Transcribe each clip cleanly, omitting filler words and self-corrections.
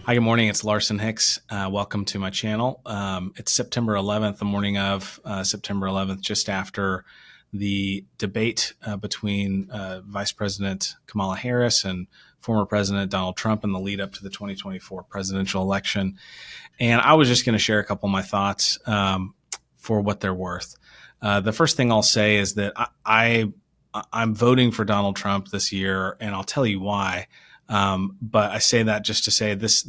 Hi, good morning. It's Larson Hicks. Welcome to my channel. It's September 11th, the morning of September 11th, just after the debate between Vice President Kamala Harris and former President Donald Trump in the lead up to the 2024 presidential election. And I was just going to share a couple of my thoughts for what they're worth. The first thing I'll say is that I'm voting for Donald Trump this year, and I'll tell you why. But I say that just to say this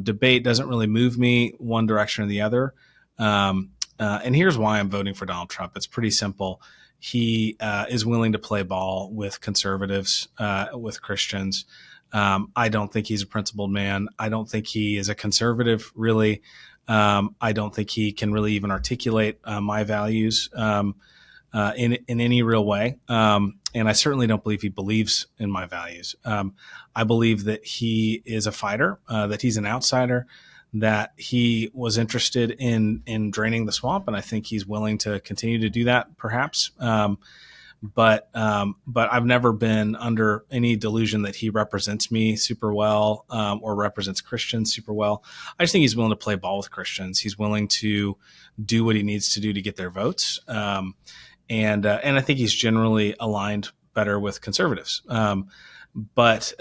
debate doesn't really move me one direction or the other. And here's why I'm voting for Donald Trump. It's pretty simple. He is willing to play ball with conservatives, with Christians. I don't think he's a principled man. I don't think he is a conservative, really. I don't think he can really even articulate my values in any real way. And I certainly don't believe he believes in my values. I believe that he is a fighter, that he's an outsider, that he was interested in draining the swamp, and I think he's willing to continue to do that, perhaps. But I've never been under any delusion that he represents me super well or represents Christians super well. I just think he's willing to play ball with Christians. He's willing to do what he needs to do to get their votes. And I think he's generally aligned better with conservatives. But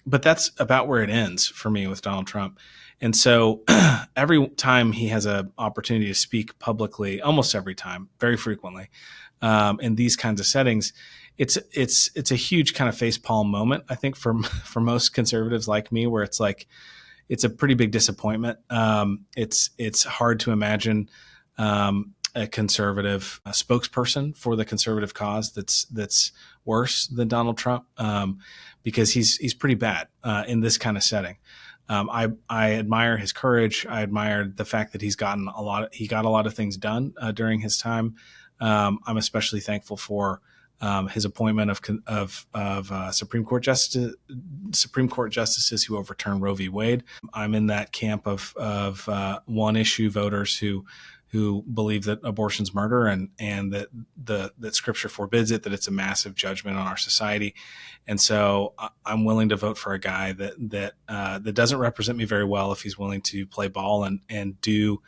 that's about where it ends for me with Donald Trump. And so every time he has an opportunity to speak publicly, almost every time, very frequently, in these kinds of settings, it's a huge kind of facepalm moment, I think, for most conservatives like me, where it's like it's a pretty big disappointment. It's hard to imagine a conservative spokesperson for the conservative cause that's worse than Donald Trump, because he's pretty bad in this kind of setting. I admire his courage. I admire the fact that he got a lot of things done during his time. I'm especially thankful for his appointment of Supreme Court justices who overturned Roe v. Wade. I'm in that camp of one issue voters who believe that abortion's murder and that Scripture forbids it, that it's a massive judgment on our society. And so I'm willing to vote for a guy that doesn't represent me very well if he's willing to play ball and do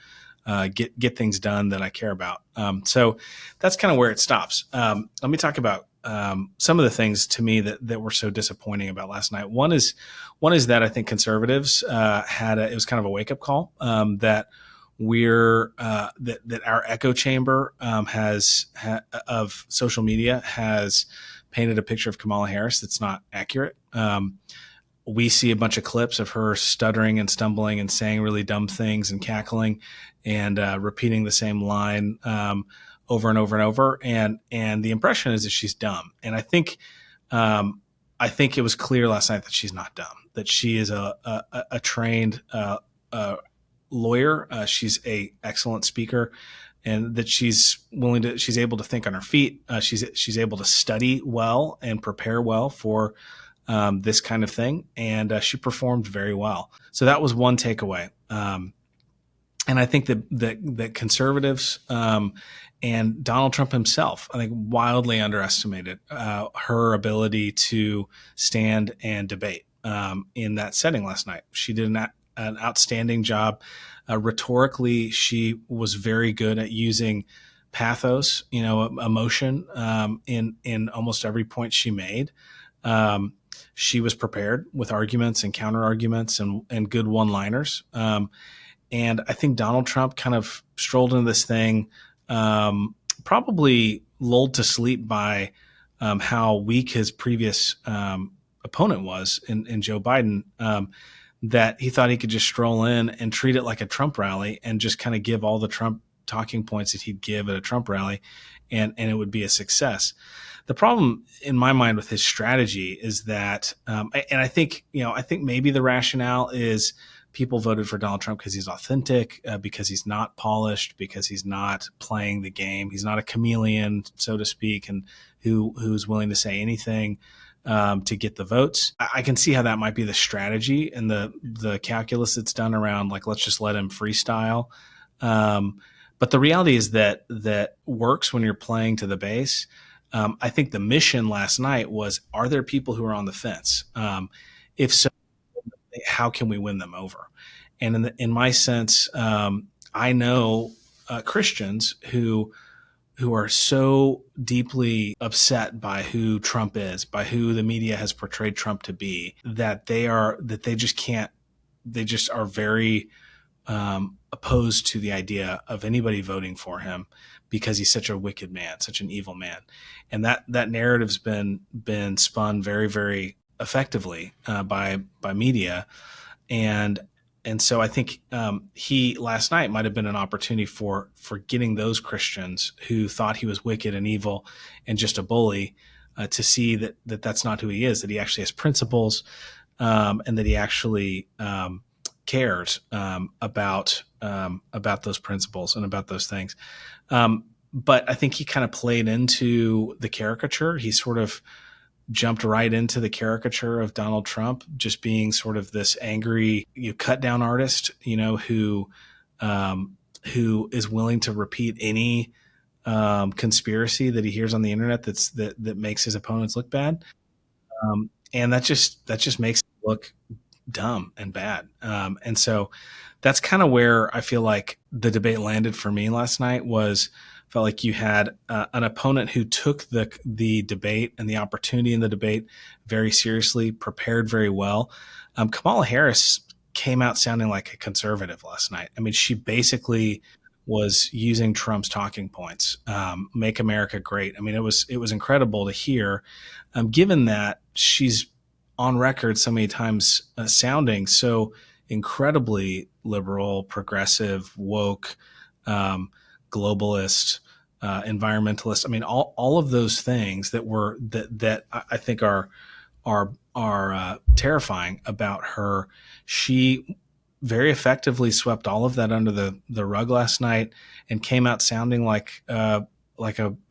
get things done that I care about. So that's kind of where it stops. Let me talk about some of the things to me that were so disappointing about last night. One is that I think conservatives it was kind of a wake up call that our echo chamber of social media has painted a picture of Kamala Harris that's not accurate. We see a bunch of clips of her stuttering and stumbling and saying really dumb things and cackling and repeating the same line over and over and over. And the impression is that she's dumb. And I think it was clear last night that she's not dumb, that she is a trained lawyer. She's a excellent speaker, and that she's able to think on her feet. She's able to study well and prepare well for this kind of thing. And she performed very well. So that was one takeaway. And I think that conservatives and Donald Trump himself, I think, wildly underestimated her ability to stand and debate in that setting last night. She did an outstanding job. Rhetorically, she was very good at using pathos, emotion in almost every point she made. She was prepared with arguments and counter arguments and good one-liners. And I think Donald Trump kind of strolled into this thing, probably lulled to sleep by how weak his previous opponent was in Joe Biden, that he thought he could just stroll in and treat it like a Trump rally and just kind of give all the Trump talking points that he'd give at a Trump rally, and it would be a success. The problem in my mind with his strategy is that, and I think maybe the rationale is people voted for Donald Trump because he's authentic, because he's not polished, because he's not playing the game. He's not a chameleon, so to speak, and who's willing to say anything to get the votes. I can see how that might be the strategy and the calculus that's done around, like, let's just let him freestyle. But the reality is that works when you're playing to the base. I think the mission last night was, are there people who are on the fence? If so, how can we win them over? And in my sense, I know Christians who are so deeply upset by who Trump is, by who the media has portrayed Trump to be, that they just can't, they just are very opposed to the idea of anybody voting for him because he's such a wicked man, such an evil man. And that narrative's been spun very, very effectively by media. And so I think he last night might have been an opportunity for getting those Christians who thought he was wicked and evil and just a bully to see that that's not who he is, that he actually has principles, and that he actually cares about those principles and about those things. But I think he kind of played into the caricature. He sort of jumped right into the caricature of Donald Trump, just being sort of this angry, cut down artist, who is willing to repeat any conspiracy that he hears on the internet that makes his opponents look bad, and that just makes it look dumb and bad. And so that's kind of where I feel like the debate landed for me last night. Felt like you had an opponent who took the debate and the opportunity in the debate very seriously, prepared very well. Kamala Harris came out sounding like a conservative last night. I mean, she basically was using Trump's talking points, "Make America Great." I mean, it was incredible to hear, given that she's on record so many times sounding so incredibly liberal, progressive, woke, globalist, environmentalist. I mean, all of those things that I think are terrifying about her. She very effectively swept all of that under the rug last night and came out sounding like a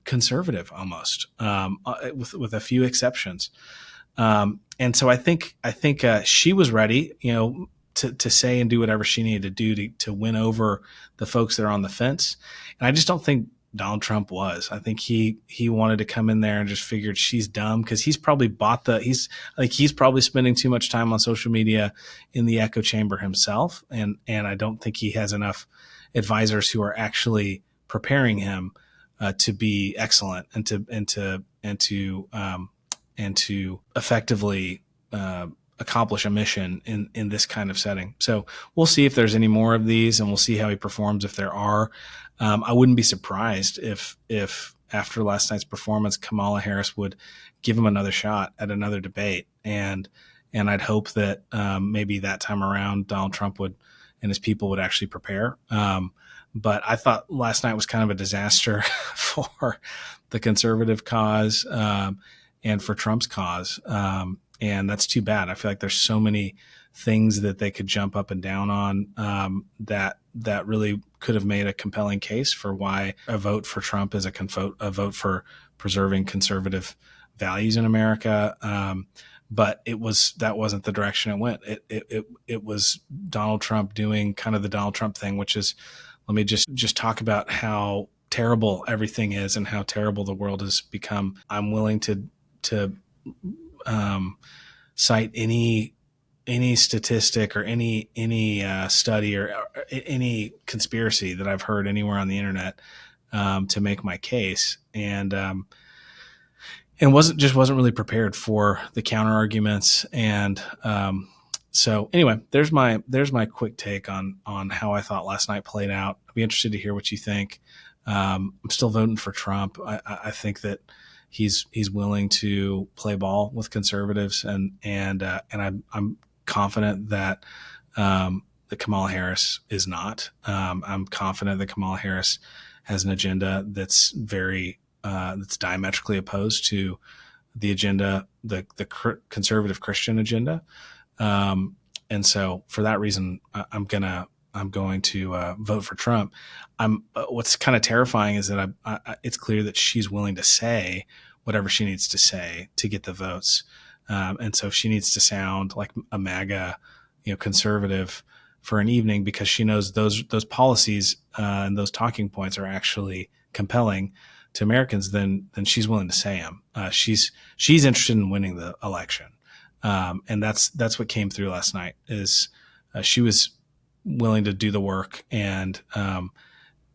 conservative almost, with a few exceptions. And so I think she was ready, to say and do whatever she needed to do to win over the folks that are on the fence. And I just don't think Donald Trump was. I think he wanted to come in there and just figured she's dumb because he's probably he's probably spending too much time on social media in the echo chamber himself. And I don't think he has enough advisors who are actually preparing him to be excellent and to effectively accomplish a mission in this kind of setting. So we'll see if there's any more of these, and we'll see how he performs if there are. I wouldn't be surprised if after last night's performance, Kamala Harris would give him another shot at another debate. And I'd hope that maybe that time around Donald Trump and his people would actually prepare. But I thought last night was kind of a disaster for the conservative cause and for Trump's cause. And that's too bad. I feel like there's so many things that they could jump up and down on that really could have made a compelling case for why a vote for Trump is a vote for preserving conservative values in America. But that wasn't the direction it went. It was Donald Trump doing kind of the Donald Trump thing, which is, let me just talk about how terrible everything is and how terrible the world has become. I'm willing to cite any statistic or any study or any conspiracy that I've heard anywhere on the internet to make my case, and wasn't really prepared for the counter arguments. And so anyway, there's my quick take on how I thought last night played out. I'd be interested to hear what you think. I'm still voting for Trump. I think that he's willing to play ball with conservatives, and I'm confident that Kamala Harris is not. I'm confident that Kamala Harris has an agenda that's that's diametrically opposed to the agenda, the conservative Christian agenda. And so for that reason, I'm going to vote for Trump. What's kind of terrifying is that it's clear that she's willing to say whatever she needs to say to get the votes. And so if she needs to sound like a MAGA, conservative for an evening because she knows those policies and those talking points are actually compelling to Americans, then she's willing to say them. She's interested in winning the election. And that's what came through last night is she was willing to do the work and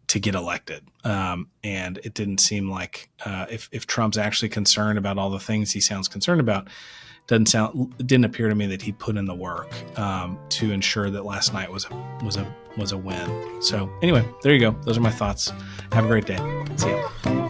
to get elected. And it didn't seem like if Trump's actually concerned about all the things he sounds concerned about, it didn't appear to me that he put in the work to ensure that last night was a win. So anyway, there you go. Those are my thoughts. Have a great day. See you.